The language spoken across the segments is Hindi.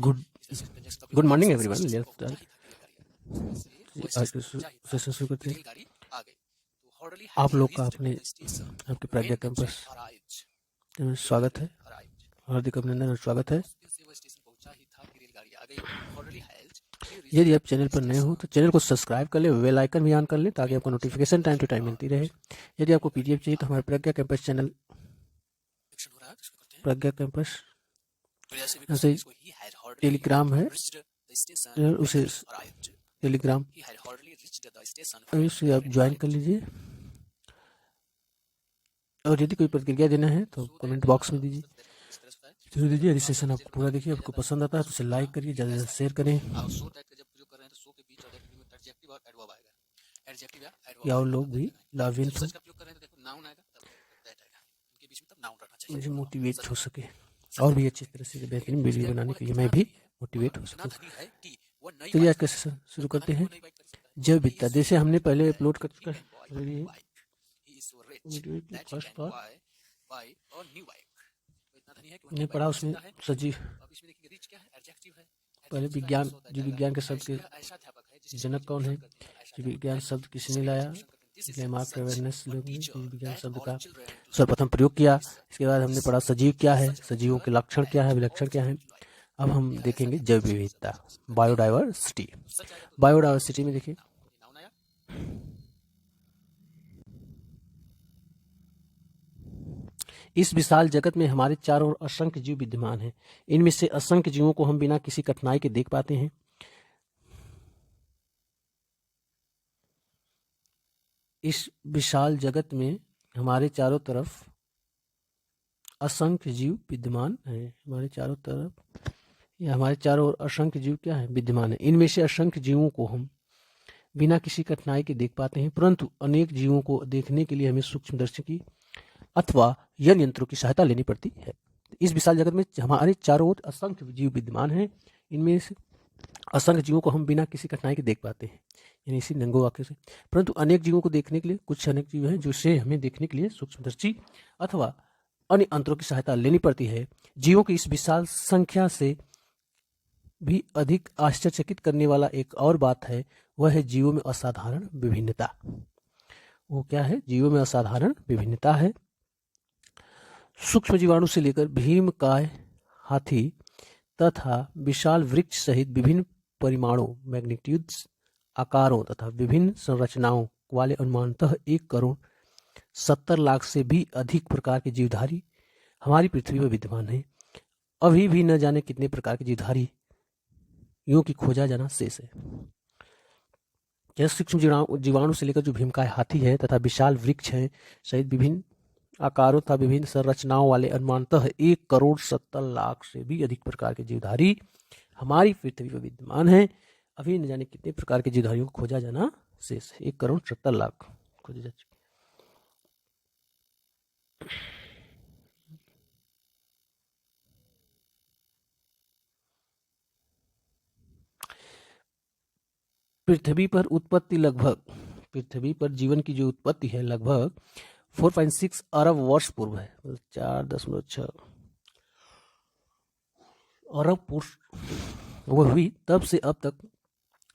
Good good morning everyone. Session शुरू करते हैं। आप लोग का अपने आपके प्रज्ञा कैंपस में स्वागत है, हार्दिक अभिनंदन और स्वागत है। यदि आप चैनल पर नए हो तो चैनल को सब्सक्राइब कर ले, बेल आइकन भी ऑन कर ले ताकि आपको नोटिफिकेशन टाइम टू टाइम मिलती रहे। यदि आपको पीडीएफ चाहिए तो हमारे प्रज्ञा कैंपस चैनल प्रज्ञा कैंपस ऐसे टेलीग्राम है, उसे टेलीग्राम उसे आप ज्वाइन कर लीजिए। और यदि कोई प्रतिक्रिया देना है तो कमेंट बॉक्स में दीजिए, जरूर दीजिए। यदि सेशन आपको पूरा देखिए, आपको पसंद आता है तो उसे लाइक करिए, ज़्यादा से ज़्यादा शेयर करें। या और लोग भी लाभान्वित हो, मुझे मोटिवेट हो सके और भी अच्छी तरह से बेहतरीन वीडियो बनाने के लिए मैं भी मोटिवेट हो सकूँ। चलिए आज का सेशन शुरू करते हैं। जब बीता जैसे हमने पहले अपलोड कर चुका है फर्स्ट पार्ट ने पढ़ा, उसमें सजीव पहले विज्ञान, जीव विज्ञान के शब्द के जनक कौन है, जीव विज्ञान शब्द किसने लाया, मार्क अवेयरनेस लोग ने जीव विज्ञान शब्द का सर्वप्रथम प्रयोग किया। इसके बाद हमने पढ़ा सजीव क्या है, सजीवों के लक्षण क्या है, विलक्षण क्या है। अब हम देखेंगे जैव विविधता, बायोडाइवर्सिटी। बायोडाइवर्सिटी में देखिए, इस विशाल जगत में हमारे चारों ओर असंख्य जीव विद्यमान हैं। इनमें से असंख्य जीवों को हम बिना किसी कठिनाई के देख पाते हैं। इस विशाल जगत में हमारे चारों तरफ असंख्य जीव विद्यमान हैं। हमारे चारों तरफ या हमारे चारों ओर असंख्य जीव क्या है, विद्यमान है। इनमें से असंख्य जीवों को हम बिना किसी कठिनाई के देख पाते हैं, परंतु अनेक जीवों को देखने के लिए हमें सूक्ष्मदर्शी की अथवा यंत्र यंत्रों की सहायता लेनी पड़ती है। इस विशाल जगत में हमारे चारों ओर असंख्य जीव विद्यमान हैं। इनमें से असंख्य जीवों को हम बिना किसी कठिनाई के देख पाते हैं, यानी इसी नंगो वाक्य से। परंतु अनेक जीवों को देखने के लिए कुछ अनेक जीव हैं जिसे हमें देखने के लिए सूक्ष्मदर्शी अथवा अन्य यंत्रों की सहायता लेनी पड़ती है। जीवों की इस विशाल संख्या से भी अधिक आश्चर्यचकित करने वाला एक और बात है, वह है जीवों में असाधारण विभिन्नता। वो क्या है? जीवों में असाधारण विभिन्नता है। सूक्ष्म जीवाणु से लेकर भीमकाय हाथी तथा विशाल वृक्ष सहित विभिन्न परिमाणों, मैग्नीट्यूड्स, आकारों तथा विभिन्न संरचनाओं वाले अनुमानतः 1,70,00,000 से भी अधिक प्रकार के जीवधारी हमारी पृथ्वी पर विद्यमान हैं। अभी भी न जाने कितने प्रकार के जीवधारियों की खोजा जाना शेष है। जैसे सूक्ष्म जीवाणु से लेकर जो भीमकाय हाथी है तथा विशाल वृक्ष है सहित विभिन्न आकारों तथा विभिन्न संरचनाओं वाले अनुमानतः 1,70,00,000 से भी अधिक प्रकार के जीवधारी हमारी पृथ्वी पर विद्यमान हैं। अभी न जाने कितने प्रकार के जीवधारियों को खोजा जाना शेष है। 1,70,00,000 खोजे जा चुके। पृथ्वी पर जीवन की जो उत्पत्ति है लगभग 4.6 अरब वर्ष पूर्व है, 4.6 अरब वो हुई। तब से अब तक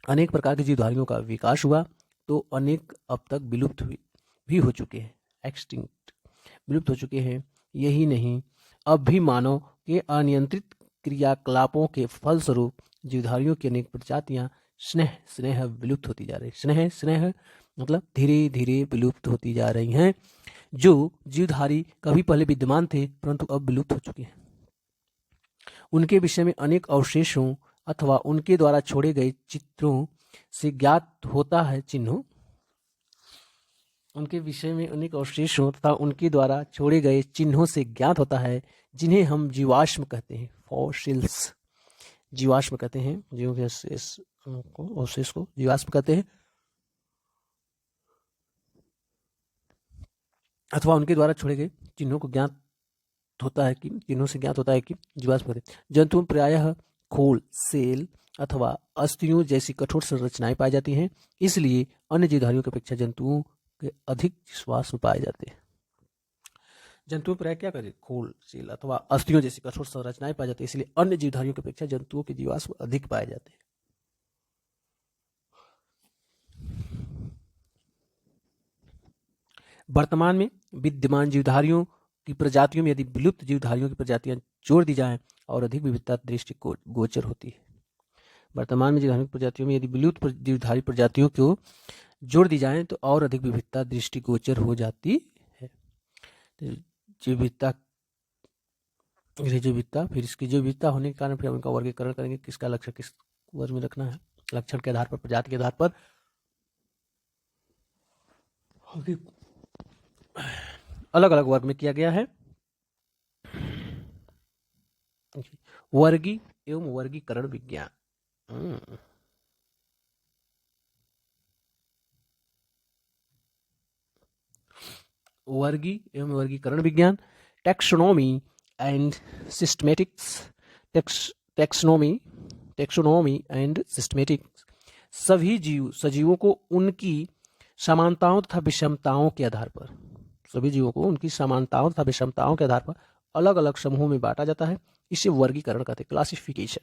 अनेक प्रकार के जीवधारियों का विकास हुआ, तो अनेक अब तक विलुप्त भी हो चुके हैं, एक्सटिंक्ट, विलुप्त हो चुके हैं। यही नहीं, अब भी मानव के अनियंत्रित क्रियाकलापों के फलस्वरूप जीवधारियों की अनेक प्रजातियां स्नेह विलुप्त होती जा रही। स्नेह मतलब धीरे धीरे विलुप्त होती जा रही हैं। जो जीवधारी कभी पहले विद्यमान थे परंतु अब विलुप्त हो चुके हैं, उनके विषय में अनेक अवशेषों अथवा उनके द्वारा छोड़े गए चित्रों से ज्ञात होता है उनके विषय में अनेक अवशेषों तथा उनके द्वारा छोड़े गए चिन्हों से ज्ञात होता है, जिन्हें हम जीवाश्म कहते हैं, फॉसिल्स जीवाश्म कहते हैं। जीवों के अवशेष को जीवाश्म कहते हैं, अथवा उनके द्वारा छोड़े गए चिन्हों से ज्ञात होता है कि जीवाश्म कहते हैं। जंतुओं में प्रायः खोल, सेल अथवा अस्थियों जैसी कठोर संरचनाएं पाई जाती हैं, इसलिए अन्य जीवधारियों की अपेक्षा जंतुओं के अधिक जीवाश्म पाए जाते हैं। जंतुओं पर क्या करे, खोल, सील अथवा अस्थियों जैसी कठोर संरचनाएं पाई जाती है, इसलिए अन्य जीवधारियों की अपेक्षा जंतुओं के जीवाश्म अधिक पाए जाते हैं। वर्तमान में विद्यमान जीवधारियों की प्रजातियों में यदि विलुप्त जीवधारियों की प्रजातियां जोड़ दी जाएं और अधिक विविधता दृष्टि गोचर होती है। वर्तमान में जीवधारियों प्रजातियों में यदि विलुप्त जीवधारी प्रजातियों को जोड़ दी जाए तो और अधिक विविधता दृष्टिगोचर हो जाती है। विविधता फिर इसकी विविधता होने के कारण फिर हम उनका वर्गीकरण करेंगे, किसका लक्षण किस वर्ग में रखना है, लक्षण के आधार पर, प्रजाति के आधार पर अलग अलग वर्ग में किया गया है। वर्गी एवं वर्गीकरण विज्ञान। वर्गी एवं वर्गीकरण विज्ञान, taxonomy and systematics. Taxonomy and systematics सभी सजीवों को उनकी समानताओं तथा विषमताओं के आधार पर, सभी जीवों को उनकी समानताओं तथा विषमताओं के आधार पर अलग अलग समूहों में बांटा जाता है। इसे वर्गीकरण कहते हैं, क्लासिफिकेशन।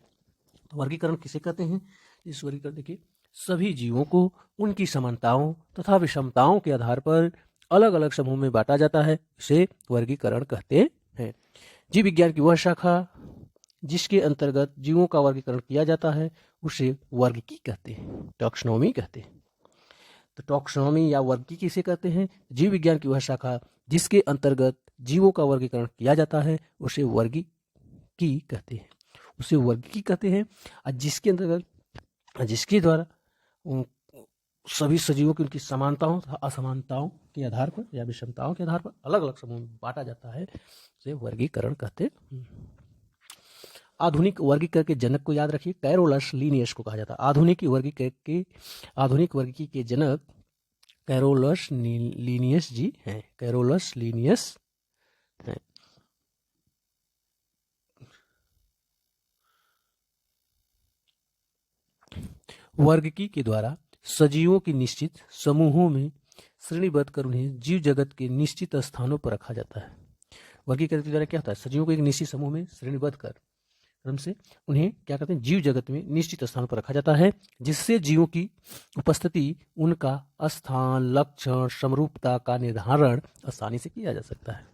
तो वर्गीकरण किसे कहते हैं? इस वर्गीकरण देखिए, सभी जीवों को उनकी समानताओं तथा विषमताओं के आधार पर अलग अलग समूह में बांटा जाता है, इसे वर्गीकरण कहते हैं। जीव विज्ञान की वह शाखा जिसके अंतर्गत जीवों का वर्गीकरण किया जाता है उसे वर्गीकी कहते हैं, टैक्सोनॉमी कहते हैं। तो टैक्सोनॉमी या वर्गीकी किसे कहते हैं? जीव विज्ञान की वह शाखा जिसके अंतर्गत जीवों का वर्गीकरण किया जाता है उसे वर्गीकी कहते हैं, उसे वर्गीकी कहते हैं। और जिसके अंतर्गत, जिसके द्वारा सभी सजीवों की उनकी समानताओं तथा असमानताओं के आधार पर या विषमताओं के आधार पर अलग अलग समूह में बांटा जाता है, उसे वर्गीकरण कहते हैं। आधुनिक वर्गीकरण के जनक को याद रखिए, कैरोलस लीनियस को कहा जाता है। आधुनिक वर्गीकरण के जनक कैरोलस लीनियस जी हैं, कैरोलस लीनियस हैं। वर्गीकी के द्वारा सजीवों की निश्चित समूहों में श्रेणीबद्ध कर उन्हें जीव जगत के निश्चित स्थानों पर रखा जाता है। वर्गीकरण के द्वारा क्या होता है? सजीवों को एक निश्चित समूह में श्रेणीबद्ध कर क्रम से उन्हें क्या कहते हैं, जीव जगत में निश्चित स्थान पर रखा जाता है, जिससे जीवों की उपस्थिति, उनका स्थान, लक्षण, समरूपता का निर्धारण आसानी से किया जा सकता है।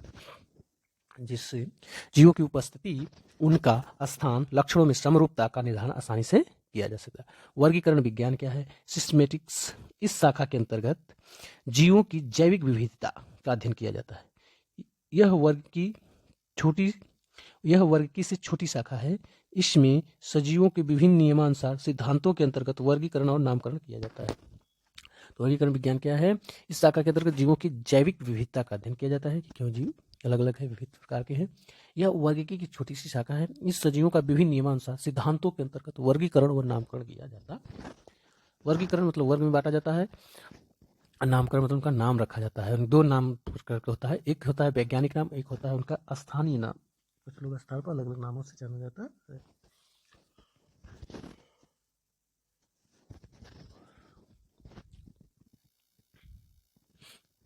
जिससे जीवों की उपस्थिति, उनका स्थान, लक्षणों में समरूपता का निर्धारण आसानी से किया जा सकता है। वर्गीकरण विज्ञान क्या है? सिस्टमेटिक्स। इस शाखा के अंतर्गत जीवों की जैविक विविधता का अध्ययन किया जाता है। यह वर्ग की से छोटी शाखा है। इसमें सजीवों के विभिन्न नियमानुसार सिद्धांतों के अंतर्गत वर्गीकरण और नामकरण किया जाता है। तो वर्गीकरण विज्ञान क्या है? इस शाखा के अंतर्गत जीवों की जैविक विविधता का अध्ययन किया जाता है कि क्यों जीव अलग अलग है, विविध प्रकार के हैं। यह वर्गीकी की छोटी सी शाखा है। इस सजीवों का विभिन्न नियमानुसार सिद्धांतों के अंतर्गत वर्गीकरण और नामकरण किया जाता है। वर्गीकरण मतलब वर्ग में बांटा जाता है, नामकरण मतलब उनका नाम रखा जाता है। दो नाम होता है, एक होता है वैज्ञानिक नाम, एक होता है उनका स्थानीय नाम। कुछ लोग स्थान पर अलग अलग नामों से जाना जाता है।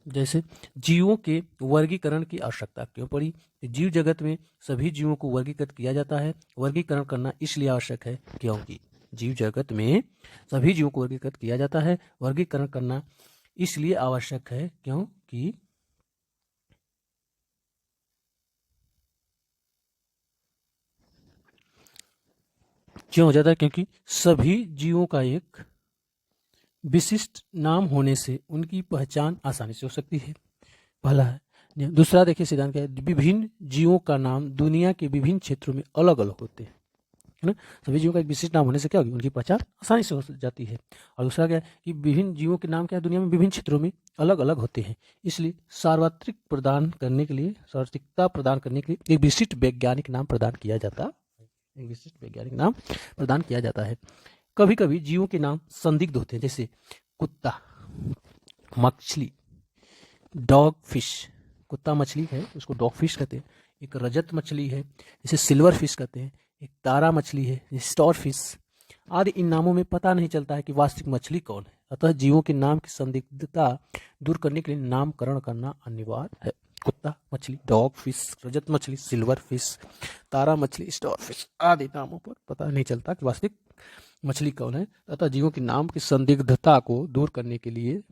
जैसे जीवों के वर्गीकरण की आवश्यकता क्यों पड़ी? जीव जगत में सभी जीवों को वर्गीकृत किया जाता है। वर्गीकरण करना इसलिए आवश्यक है क्योंकि जीव जगत में सभी जीवों को वर्गीकृत किया जाता है। वर्गीकरण करना इसलिए आवश्यक है क्योंकि क्यों हो जाता है? क्योंकि सभी जीवों का एक विशिष्ट नाम होने से उनकी पहचान आसानी से हो सकती है। पहला है। दूसरा देखिए सिद्धांत क्या है? विभिन्न जीवों का नाम दुनिया के विभिन्न क्षेत्रों में अलग अलग होते हैं, है ना। सभी जीवों का एक विशिष्ट नाम होने से क्या होगी? उनकी पहचान आसानी से हो जाती है। और दूसरा क्या है कि विभिन्न जीवों के नाम क्या है? दुनिया में विभिन्न क्षेत्रों में अलग अलग होते हैं, इसलिए सार्वत्रिकता प्रदान करने के लिए एक विशिष्ट वैज्ञानिक नाम प्रदान किया जाता है। कभी कभी जीवों के नाम संदिग्ध होते हैं, जैसे कुत्ता, मछली, डॉग फिश। कुत्ता मछली है, उसको डॉग फिश कहते हैं। एक रजत मछली है, जिसे सिल्वर फिश कहते हैं। एक तारा मछली है, स्टार फिश आदि। इन नामों में पता नहीं चलता है कि वास्तविक मछली कौन है, अतः जीवों के नाम की संदिग्धता दूर करने के लिए नामकरण करना अनिवार्य है। कुत्ता मछली, डॉग फिश, रजत मछली, सिल्वर फिश, तारा मछली, स्टार फिश आदि नामों पर पता नहीं चलता कि वास्तविक मछली कौन है, तथा जीवों के नाम की संदिग्धता को दूर करने के लिए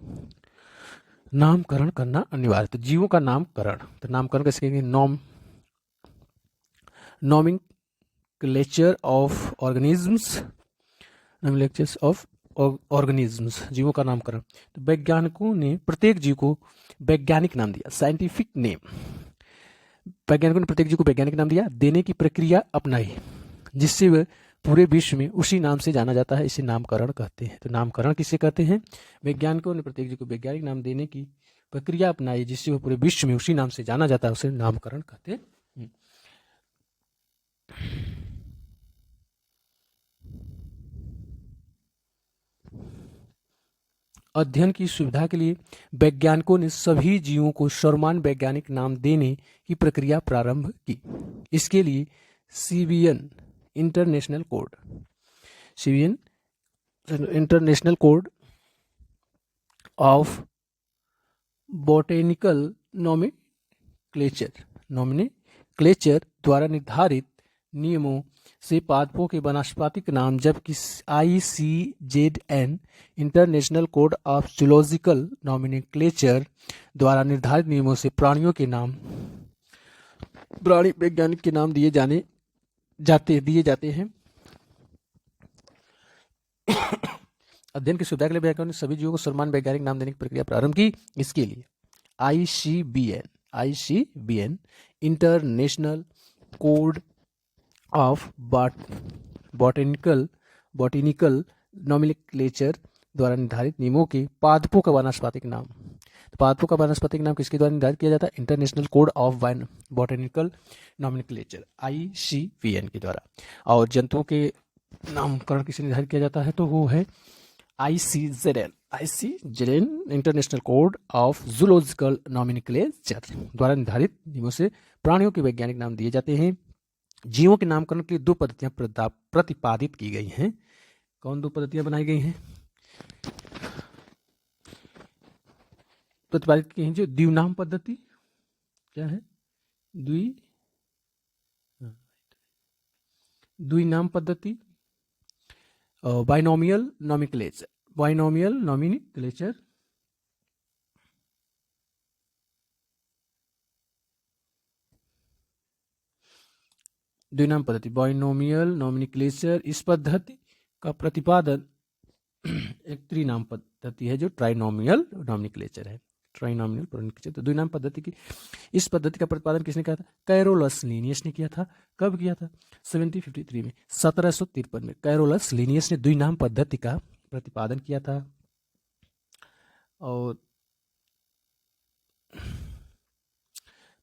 नामकरण करना अनिवार्य। तो जीवों का नामकरण, तो नामकरण कैसे करेंगे? Nomenclature of organisms, nomenclature of organisms, जीवों का नामकरण। तो वैज्ञानिकों ने प्रत्येक जीव को वैज्ञानिक नाम दिया, साइंटिफिक नेम। वैज्ञानिकों ने प्रत्येक जीव को वैज्ञानिक नाम दिया, देने की प्रक्रिया अपनाई, जिससे वह पूरे विश्व में उसी नाम से जाना जाता है। इसे नामकरण कहते हैं। तो नामकरण किसे कहते हैं? वैज्ञानिकों ने प्रत्येक जीव को वैज्ञानिक नाम देने की प्रक्रिया अपनाई, जिससे वह पूरे विश्व में उसी नाम से जाना जाता है, उसे नामकरण कहते हैं। अध्ययन की सुविधा के लिए वैज्ञानिकों ने सभी जीवों को सर्वमान्य वैज्ञानिक नाम देने की प्रक्रिया प्रारंभ की। इसके लिए CBN international code of botanical nomenclature द्वारा निर्धारित नियमों से पादपों के वानस्पतिक नाम, जबकि ICZN international code of zoological nomenclature द्वारा निर्धारित नियमों से प्राणियों के नाम, प्राणी वैज्ञानिक के नाम दिए जाते हैं। अध्ययन की सुविधा के लिए वैज्ञानिकों ने सभी जीवों को सर्वमान्य वैज्ञानिक नाम देने की प्रक्रिया प्रारंभ की। इसके लिए ICBN international code of botanical nomenclature द्वारा निर्धारित नियमों के पादपों का वानस्पतिक नाम। तो पादपों का वानस्पतिक नाम किसके द्वारा निर्धारित किया जाता है? International code of botanical nomenclature ICBN के द्वारा। और जंतुओं के नामकरण किसे निर्धारित किया जाता है? तो वो है ICZN international code of zoological nomenclature द्वारा निर्धारित नियमों से प्राणियों के वैज्ञानिक नाम दिए जाते हैं। जीवों के नामकरण के लिए 2 पद्धतियां प्रतिपादित की गई हैं। कौन 2 पद्धतियां बनाई गई हैं? प्रतिपादित की हैं जो द्विनाम पद्धति, क्या है? द्विनाम पद्धति, बाइनोमियल नॉमेनक्लेचर, द्विनाम पद्धति, बाइनोमियल नॉमेनक्लेचर। इस पद्धति का प्रतिपादन एक त्रिनाम पद्धति है जो ट्राइनोमियल नॉमेनक्लेचर है। तो द्विनाम पद्धति की इस पद्धति का प्रतिपादन किसने किया था? कैरोलस लीनियस ने किया था। कब किया था? 1753 में, 1753 में कैरोलस लीनियस ने द्विनाम पद्धति का प्रतिपादन किया था। और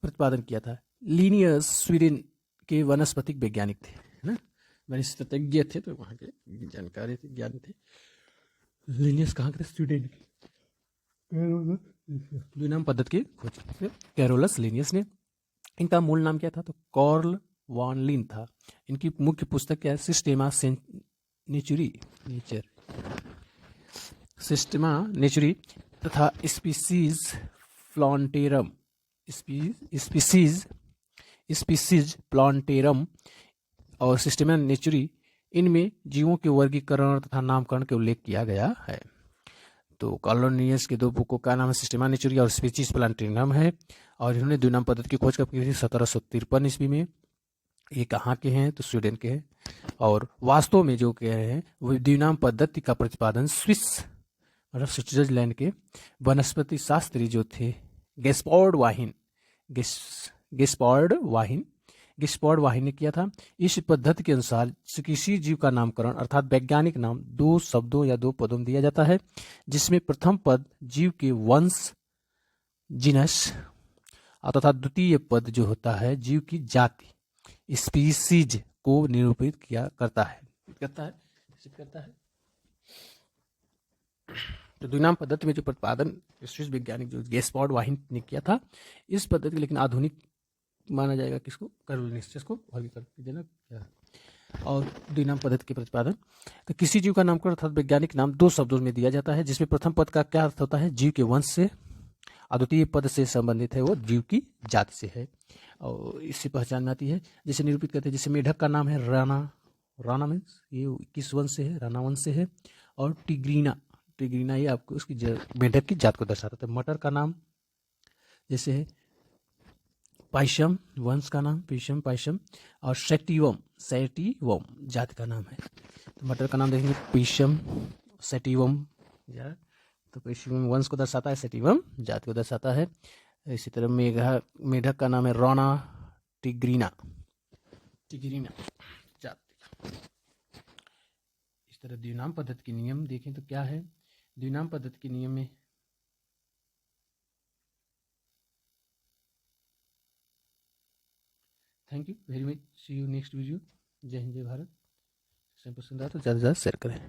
प्रतिपादन किया था। लीनियस स्वीडन के वनस्पतिक वैज्ञानिक थे, है ना, वनस्पतिज्ञ थे, तो वहाँ के जानकारी थे, ज्ञान थे। लीनियस कहाँ के थे? स्वीडन के। द्विनाम पद्धति की खोज कैरोलस लीनियस ने। इनका मूल नाम क्या था? तो कार्ल वॉन लिन था। इनकी मुख्य पुस्तक क्या है? सिस्टेमा नेचुरी तथा स्पीसीज प्लांटेरम और सिस्टेमा नेचुरी, इनमें जीवों के वर्गीकरण तथा नामकरण के उल्लेख किया गया है। तो कॉलोनियस के 2 बुकों का नाम है सिस्टेमा नेचुरी और स्पीसीज प्लांटेरम है। और इन्होंने द्विनाम पद्धति की खोज कब की थी? 1753 ईस्वी में। ये कहाँ के हैं? तो स्वीडन के हैं। और वास्तव में जो कह रहे हैं वो द्विनाम पद्धति का प्रतिपादन स्विस मतलब स्विट्जरलैंड के वनस्पति शास्त्री जो थे गेस्पार्ड वाहिन ने किया था। इस पद्धति के अनुसार किसी जीव का नामकरण अर्थात वैज्ञानिक नाम 2 शब्दों या 2 पदों में दिया जाता है, जिसमें प्रथम पद जीव के वंश जीनस तथा द्वितीय पद जो होता है जीव की जाति स्पीसीज को निरूपित करता है। तो द्विनाम पद्धति में जो प्रतिपादन स्विस वैज्ञानिक जो गेस्पार्ड वाहिन ने किया था, इस पद्धति लेकिन आधुनिक माना जाएगा किसको? कैरोलिनस को वर्गीकरण क्या। और द्विनाम पद्धति के प्रतिपादन, तो किसी जीव का नामकरण अर्थात वैज्ञानिक नाम 2 शब्दों में दिया जाता है, जिसमें प्रथम पद का क्या अर्थ होता है? जीव के वंश से, अद्वितीय पद से संबंधित है, वो जीव की जाति से है और इससे पहचान में आती है। जैसे निरूपित करते हैं, जैसे मेढक का नाम है राणा, राणा मीन्स ये किस वंश से है, राणा वंश से है। और टिग्रीना, टिग्रीना ये आपको उसकी मेढक की जात को दर्शाता है। मटर का नाम जैसे है पाइशम, वंश का नाम पीशम पाइशम। और सेटिवम, सेटिवम जात का नाम है। तो मटर का नाम देखेंगे पीशम सेटिवम, तो पीशम वंश को दर्शाता है, सेटिवम जात को दर्शाता है। इसी तरह मेढक का नाम है रोना टिग्रीना, टिग्रीना जात। इस तरह द्विनाम पद्धति के नियम देखें तो क्या है, द्विनाम पद्धति के नियम में thank you very much, see you next video. जय हिंद जय भारत। पसंद आया तो ज़्यादा से ज़्यादा शेयर करें।